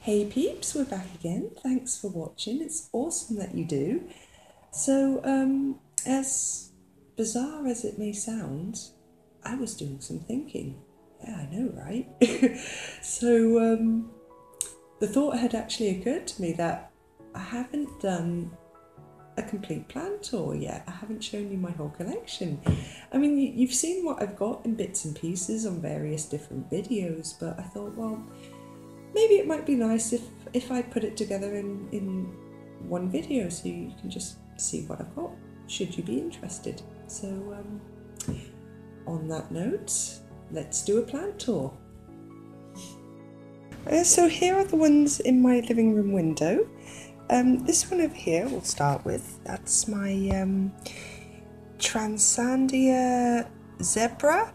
Hey peeps, we're back again. Thanks for watching. It's awesome that you do. So, as bizarre as it may sound, I was doing some thinking. Yeah, I know, right? So, the thought had actually occurred to me that I haven't done a complete plant tour yet. I haven't shown you my whole collection. I mean, you've seen what I've got in bits and pieces on various different videos, but I thought, well, maybe it might be nice if I put it together in one video so you can just see what I've got, should you be interested. So on that note, let's do a plant tour. So here are the ones in my living room window. This one over here we'll start with. That's my Transcandia zebra,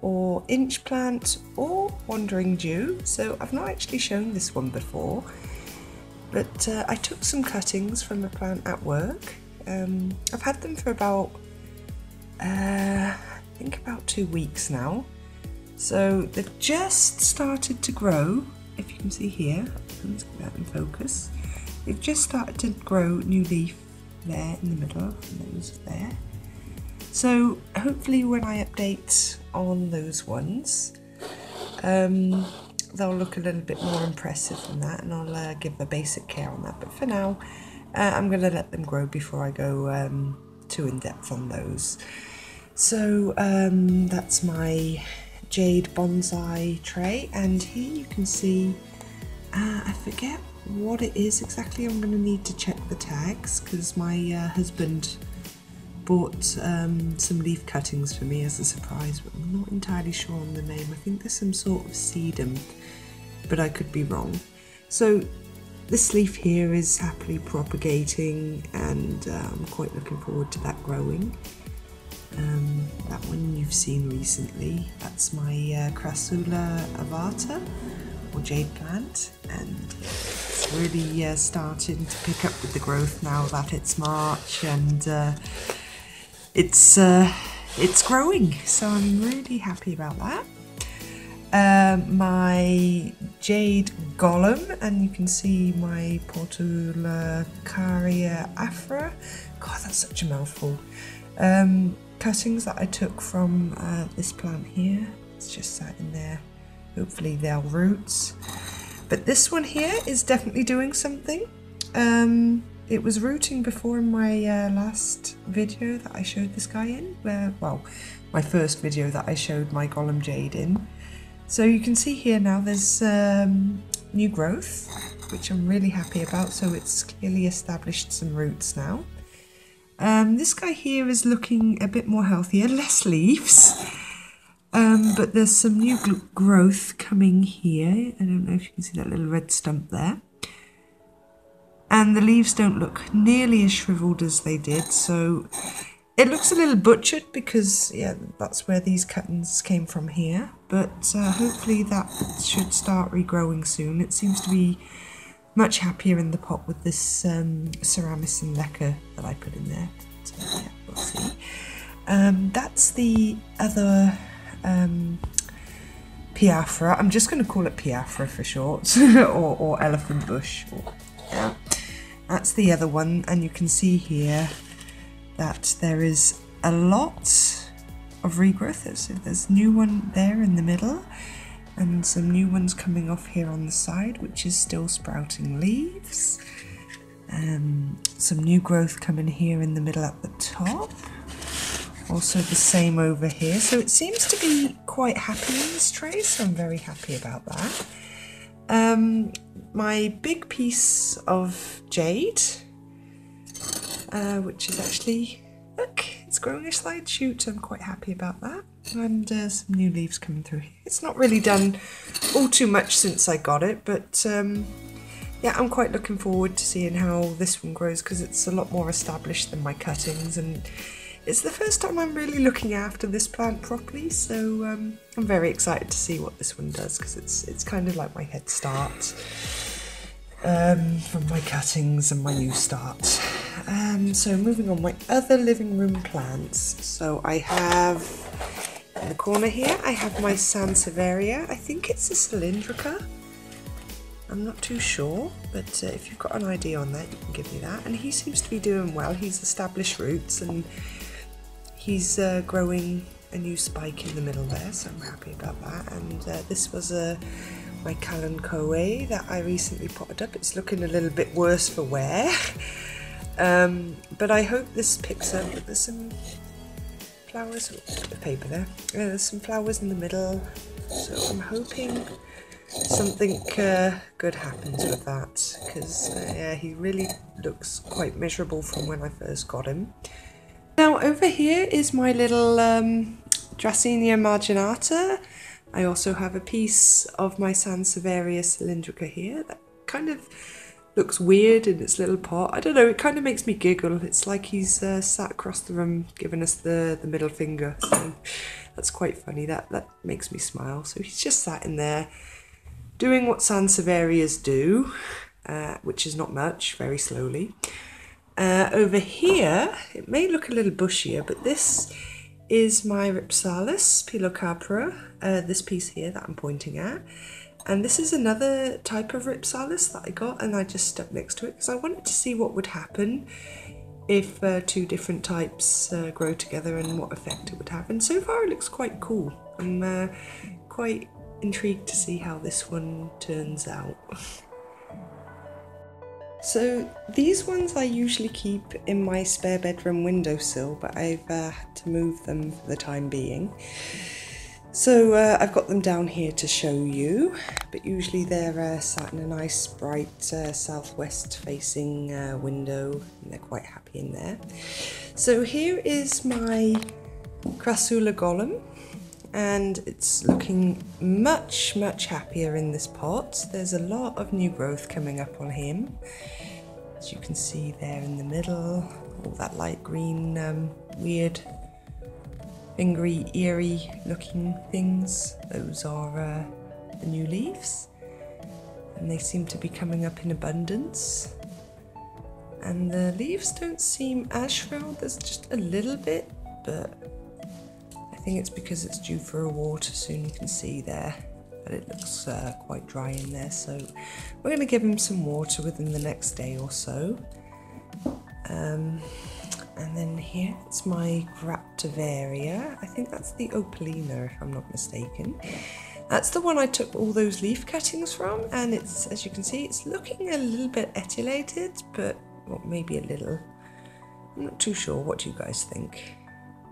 or inch plant, or wandering dew. So I've not actually shown this one before, but I took some cuttings from a plant at work. I've had them for about I think about 2 weeks now. So they've just started to grow. If you can see here, let's get that in focus. They've just started to grow new leaf there in the middle, and those there. So hopefully when I update on those ones, they'll look a little bit more impressive than that, and I'll give a basic care on that. But for now, I'm going to let them grow before I go too in depth on those. So that's my Jade Bonsai tray, and here you can see, I forget what it is exactly. I'm going to need to check the tags because my husband bought some leaf cuttings for me as a surprise, but I'm not entirely sure on the name. I think there's some sort of sedum, but I could be wrong. So this leaf here is happily propagating, and I'm quite looking forward to that growing. That one you've seen recently, that's my crassula ovata, or jade plant, and it's really starting to pick up with the growth now that it's March, and it's growing, so I'm really happy about that. My Jade Gollum, and you can see my Portulacaria afra. God, that's such a mouthful. Cuttings that I took from this plant here. It's just sat in there. Hopefully they'll root. But this one here is definitely doing something. It was rooting before in my last video that I showed this guy in, well, my first video that I showed my Gollum Jade in. So you can see here now there's new growth, which I'm really happy about, so it's clearly established some roots now. This guy here is looking a bit more healthier, less leaves, but there's some new growth coming here. I don't know if you can see that little red stump there. And the leaves don't look nearly as shriveled as they did, so it looks a little butchered because, yeah, that's where these cuttings came from here. But hopefully that should start regrowing soon. It seems to be much happier in the pot with this ceramicin lacquer that I put in there. So, yeah, we'll see. That's the other Piafra. I'm just going to call it Piafra for short, or elephant bush. Yeah. That's the other one, and you can see here that there is a lot of regrowth. So there's new one there in the middle, and some new ones coming off here on the side, which is still sprouting leaves. Some new growth coming here in the middle at the top. Also the same over here. So it seems to be quite happy in this tray, so I'm very happy about that. My big piece of jade, which is actually, look, it's growing a slight shoot. I'm quite happy about that. And some new leaves coming through here. It's not really done all too much since I got it, but yeah, I'm quite looking forward to seeing how this one grows because it's a lot more established than my cuttings, and it's the first time I'm really looking after this plant properly, so I'm very excited to see what this one does because it's kind of like my head start from my cuttings and my new start. So moving on, my other living room plants. So I have, in the corner here, I have my Sansevieria. I think it's a cylindrica. I'm not too sure, but if you've got an idea on that, you can give me that. And he seems to be doing well. He's established roots and he's growing a new spike in the middle there, so I'm happy about that. And this was my Kalanchoe that I recently potted up. It's looking a little bit worse for wear, but I hope this picks up. There's some flowers, bit of paper there. There's some flowers in the middle, so I'm hoping something good happens with that, because yeah, he really looks quite miserable from when I first got him. Now over here is my little Dracena marginata. I also have a piece of my Sansevieria cylindrica here that kind of looks weird in its little pot. I don't know, it kind of makes me giggle. It's like he's sat across the room giving us the middle finger. So that's quite funny, that makes me smile. So he's just sat in there doing what Sansevierias do, which is not much, very slowly. Over here, it may look a little bushier, but this is my Ripsalis Pilocapra, this piece here that I'm pointing at. And this is another type of Ripsalis that I got, and I just stuck next to it because I wanted to see what would happen if two different types grow together and what effect it would have. And so far it looks quite cool. I'm quite intrigued to see how this one turns out. So these ones I usually keep in my spare bedroom windowsill, but I've had to move them for the time being. So I've got them down here to show you, but usually they're sat in a nice bright southwest facing window, and they're quite happy in there. So here is my crassula Gollum, and it's looking much happier in this pot. There's a lot of new growth coming up on him, as you can see there in the middle, all that light green weird fingery eerie looking things. Those are the new leaves, and they seem to be coming up in abundance, and the leaves don't seem as shriveled. There's just a little bit, but I think it's because it's due for a water soon. You can see there that it looks quite dry in there, so we're going to give him some water within the next day or so. And then here it's my Graptivaria. I think that's the Opalina if I'm not mistaken. That's the one I took all those leaf cuttings from, and it's, as you can see, it's looking a little bit etiolated, but well, maybe a little. I'm not too sure. What do you guys think?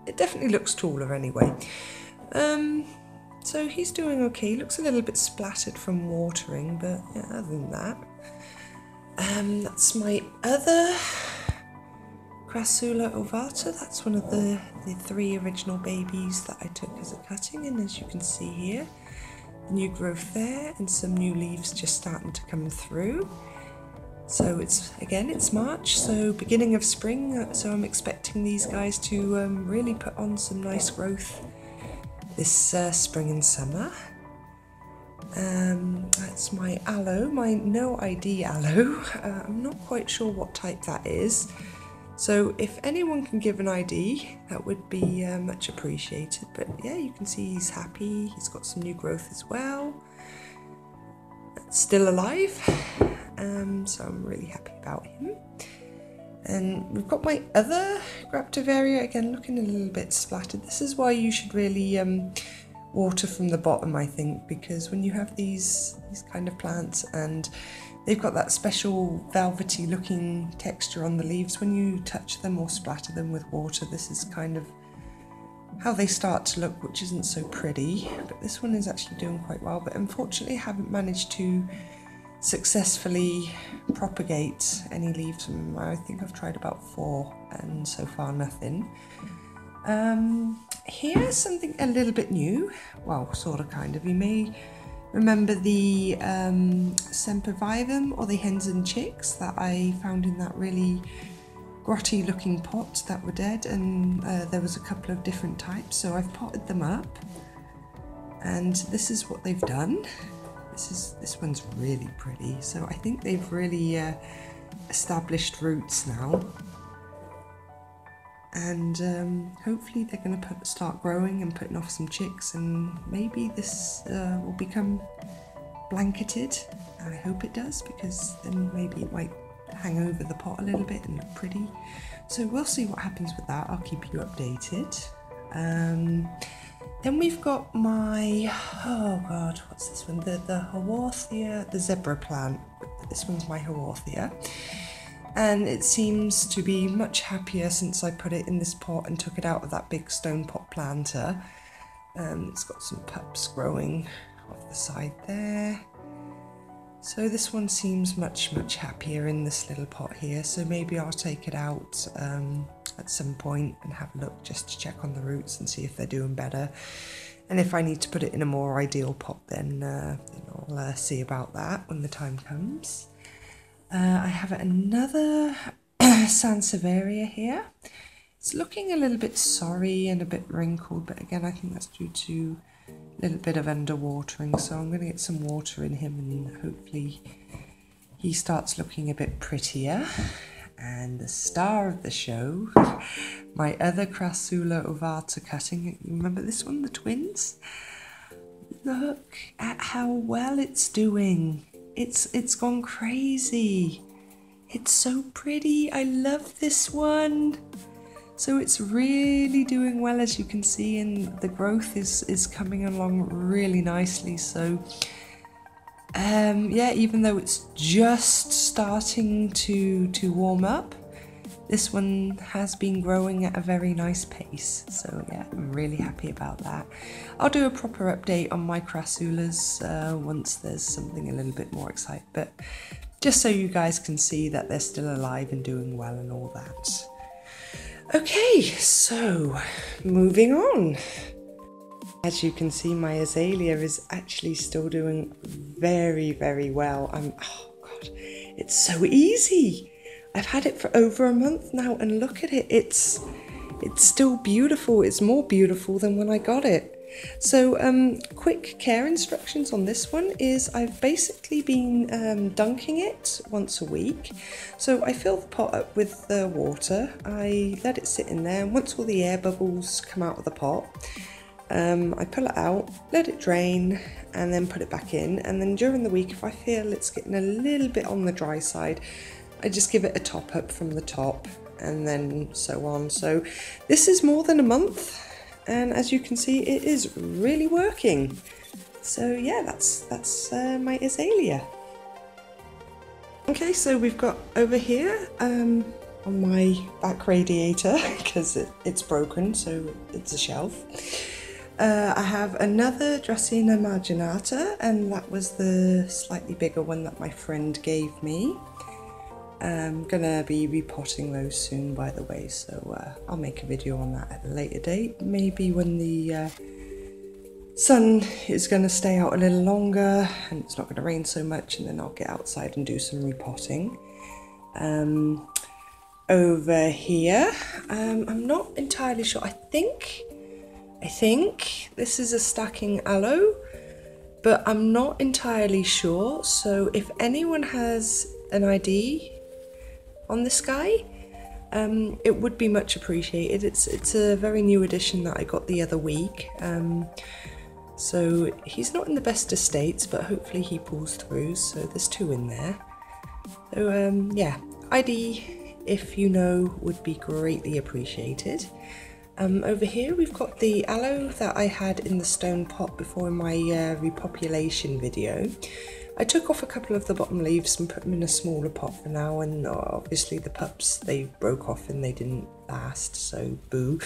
It definitely looks taller anyway. So he's doing okay. He looks a little bit splattered from watering, but yeah, other than that. That's my other Crassula ovata. That's one of the 3 original babies that I took as a cutting, and as you can see here, new growth there and some new leaves just starting to come through. So it's March, so beginning of spring, so I'm expecting these guys to really put on some nice growth this spring and summer. That's my Aloe, my no ID Aloe. I'm not quite sure what type that is, so if anyone can give an ID, that would be much appreciated. But yeah, you can see he's happy. He's got some new growth as well. That's still alive, so I'm really happy about him. And we've got my other Graptivaria, again looking a little bit splattered. This is why you should really water from the bottom, I think, because when you have these kind of plants and they've got that special velvety looking texture on the leaves, when you touch them or splatter them with water, this is kind of how they start to look, which isn't so pretty. But this one is actually doing quite well, but unfortunately I haven't managed to successfully propagate any leaves from them. I think I've tried about 4 and so far nothing. Here's something a little bit new, well, sort of kind of. You may remember the Sempervivum or the hens and chicks that I found in that really grotty looking pot that were dead, and there was a couple of different types, so I've potted them up, and this is what they've done. This one's really pretty, so I think they've really established roots now, and hopefully they're going to start growing and putting off some chicks, and maybe this will become blanketed, and I hope it does, because then maybe it might hang over the pot a little bit and look pretty. So we'll see what happens with that. I'll keep you updated. Then we've got my, oh god, what's this one? The Haworthia, the zebra plant. This one's my Haworthia. And it seems to be much happier since I put it in this pot and took it out of that big stone pot planter. It's got some pups growing off the side there. So this one seems much happier in this little pot here. So maybe I'll take it out at some point and have a look just to check on the roots and see if they're doing better. And if I need to put it in a more ideal pot, then I'll see about that when the time comes. I have another Sansevieria here. It's looking a little bit sorry and a bit wrinkled, but again, I think that's due to a little bit of underwatering. So I'm going to get some water in him and hopefully he starts looking a bit prettier. And the star of the show, my other crassula ovata cutting. Remember this one, the twins? Look at how well it's doing. It's gone crazy. It's so pretty. I love this one. So it's really doing well, as you can see, and the growth is coming along really nicely. So yeah, even though it's just starting to warm up, this one has been growing at a very nice pace. So yeah, I'm really happy about that. I'll do a proper update on my crassulas once there's something a little bit more exciting, but just so you guys can see that they're still alive and doing well and all that. Okay, so moving on. As you can see, my Azalea is actually still doing very well. Oh god, it's so easy. I've had it for over a month now, and look at it. It's still beautiful. It's more beautiful than when I got it. So quick care instructions on this one is I've basically been dunking it once a week. So I fill the pot up with the water. I let it sit in there, and once all the air bubbles come out of the pot, I pull it out, let it drain, and then put it back in. And then during the week, if I feel it's getting a little bit on the dry side, I just give it a top up from the top, and then so on. So this is more than a month, and as you can see, it is really working. So yeah, that's my Azalea. Okay, so we've got over here on my back radiator, because it's broken, so it's a shelf. I have another Dracena Marginata, and that was the slightly bigger one that my friend gave me. I'm gonna be repotting those soon, by the way, so I'll make a video on that at a later date, maybe when the sun is gonna stay out a little longer and it's not gonna rain so much, and then I'll get outside and do some repotting. Over here, I'm not entirely sure. I think this is a stacking aloe, but I'm not entirely sure. So if anyone has an ID on this guy, it would be much appreciated. It's a very new addition that I got the other week. So he's not in the best of states, but hopefully he pulls through. So there's 2 in there. So yeah, ID, if you know, would be greatly appreciated. Over here we've got the aloe that I had in the stone pot before in my repopulation video. I took off a couple of the bottom leaves and put them in a smaller pot for now, and obviously the pups, they broke off and they didn't last, so boo.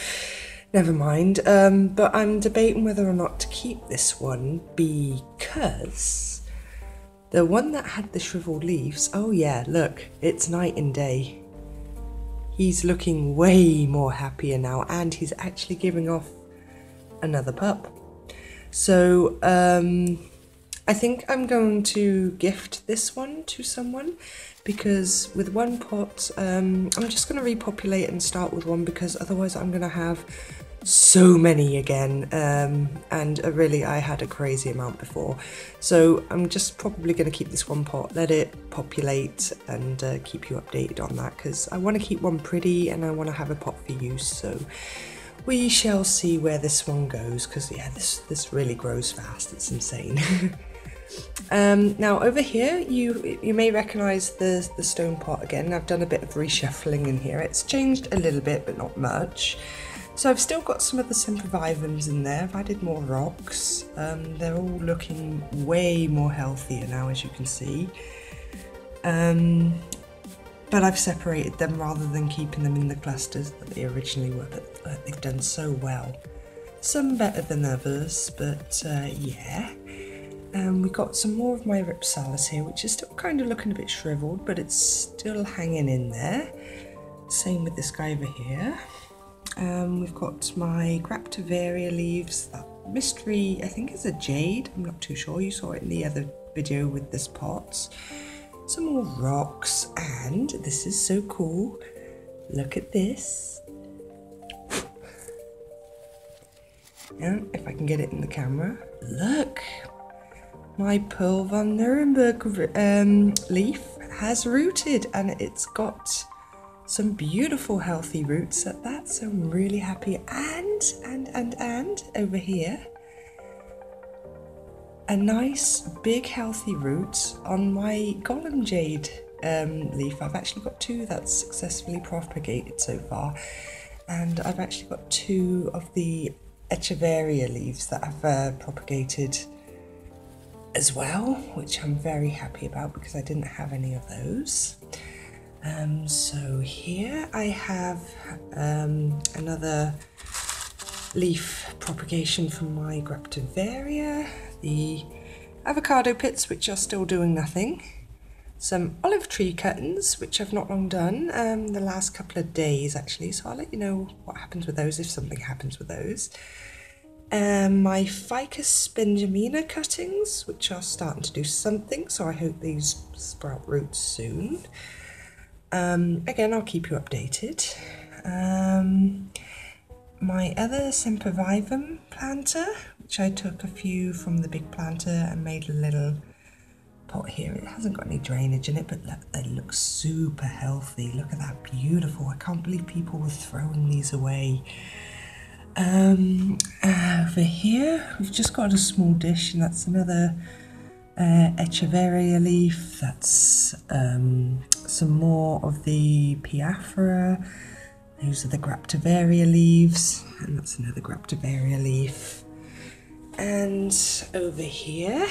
Never mind. But I'm debating whether or not to keep this one, because the one that had the shriveled leaves, oh yeah, look, it's night and day. He's looking way more happier now, and he's actually giving off another pup. So I think I'm going to gift this one to someone, because with one pot, I'm just going to repopulate and start with one, because otherwise I'm going to have so many again, and really I had a crazy amount before. So I'm just probably going to keep this one pot, let it populate, and keep you updated on that, because I want to keep one pretty and I want to have a pot for use. So we shall see where this one goes, because yeah, this really grows fast, it's insane. Now over here, you may recognise the stone pot again. I've done a bit of reshuffling in here. It's changed a little bit, but not much. So I've still got some of the sempervivums in there. I've added more rocks. They're all looking way more healthier now, as you can see. But I've separated them rather than keeping them in the clusters that they originally were, but they've done so well. Some better than others, but yeah. We've got some more of my Ripsalis here, which is still kind of looking a bit shriveled, but it's still hanging in there. Same with this guy over here. We've got my Graptivaria leaves, that mystery, I think it's a jade, I'm not too sure, you saw it in the other video with this pot. Some more rocks, and this is so cool, look at this. And if I can get it in the camera, look, my Pearl van Nuremberg leaf has rooted, and it's got some beautiful healthy roots at that, so I'm really happy. And over here, a nice big healthy root on my Gollum Jade leaf. I've actually got two that's successfully propagated so far, and I've actually got two of the Echeveria leaves that have propagated as well, which I'm very happy about because I didn't have any of those. So here I have another leaf propagation from my Graptivaria, the Avocado Pits, which are still doing nothing, some olive tree cuttings, which I've not long done, the last couple of days actually, so I'll let you know what happens with those if something happens with those. My Ficus Benjamina cuttings, which are starting to do something, so I hope these sprout roots soon. Again, I'll keep you updated. My other sempervivum planter, which I took a few from the big planter and made a little pot here. It hasn't got any drainage in it, but look, they look super healthy. Look at that, beautiful. I can't believe people were throwing these away. Over here, we've just got a small dish, and that's another Echeveria leaf. That's some more of the Piafra. Those are the Graptivaria leaves, and that's another Graptivaria leaf. And over here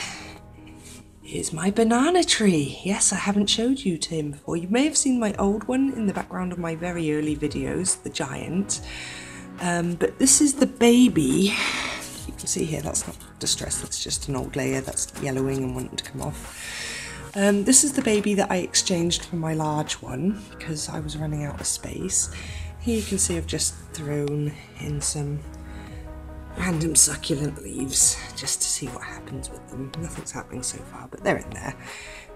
is my banana tree. Yes, I haven't showed you to him before. You may have seen my old one in the background of my very early videos, the giant. But this is the baby. You can see here, that's not distressed, that's just an old layer that's yellowing and wanting to come off. This is the baby that I exchanged for my large one because I was running out of space. Here you can see I've just thrown in some random succulent leaves just to see what happens with them. Nothing's happening so far, but they're in there.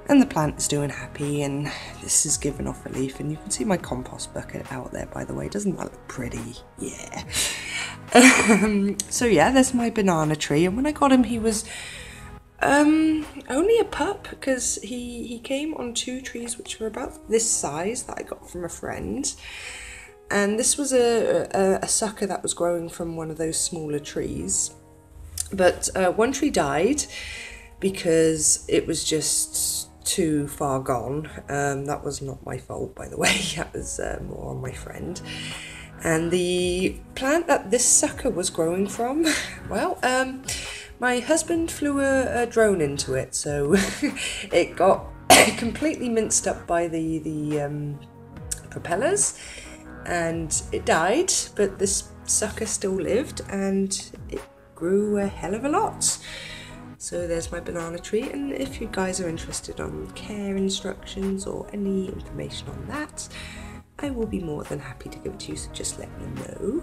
And the plant is doing happy, and this is giving off a leaf, and you can see my compost bucket out there, by the way. Doesn't that look pretty? Yeah. So yeah, there's my banana tree, and when I got him he was only a pup because he came on two trees which were about this size that I got from a friend. And this was a sucker that was growing from one of those smaller trees. But one tree died because it was just too far gone. That was not my fault, by the way. That was more on my friend. And the plant that this sucker was growing from, well, my husband flew a drone into it, so it got completely minced up by the propellers, and it died, but this sucker still lived, and it grew a hell of a lot. So there's my banana tree, and if you guys are interested on care instructions or any information on that, I will be more than happy to give it to you, so just let me know.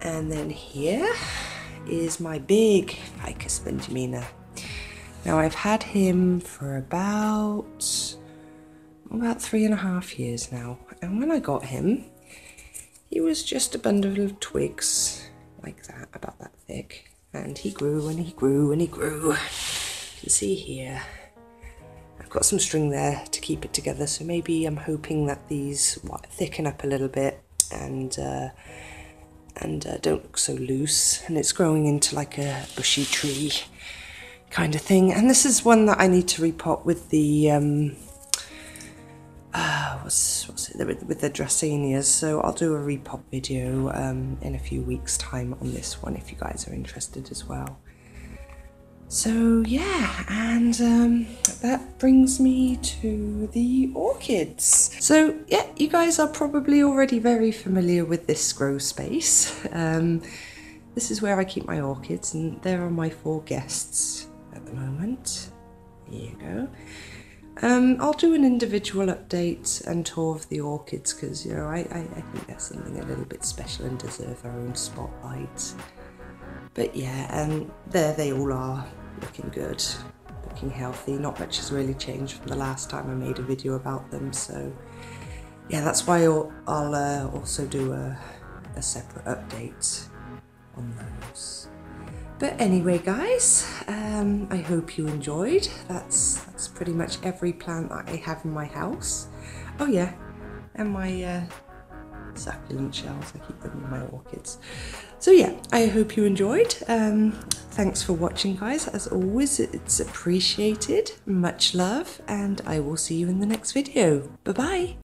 And then here is my big Ficus Benjamina. Now I've had him for about 3.5 years now, and when I got him, he was just a bundle of twigs like that, about that thick, and he grew and he grew and he grew. You can see here, I've got some string there to keep it together, so maybe I'm hoping that these thicken up a little bit and don't look so loose, and it's growing into like a bushy tree. kind of thing. And this is one that I need to repot with the what's it, with the Dracenias. So I'll do a repot video in a few weeks time on this one if you guys are interested as well. So yeah, and that brings me to the orchids. So yeah, you guys are probably already very familiar with this grow space. This is where I keep my orchids, and there are my 4 guests at the moment. There you go. I'll do an individual update and tour of the orchids because, you know, I think they're something a little bit special and deserve their own spotlight. But yeah, and there they all are, looking good, looking healthy. Not much has really changed from the last time I made a video about them, so yeah, that's why I'll also do a separate update on those. But anyway, guys, I hope you enjoyed. That's pretty much every plant that I have in my house. Oh yeah, and my succulent shells, I keep them in my orchids. So yeah, I hope you enjoyed. Thanks for watching, guys. As always, it's appreciated. Much love, and I will see you in the next video. Bye bye.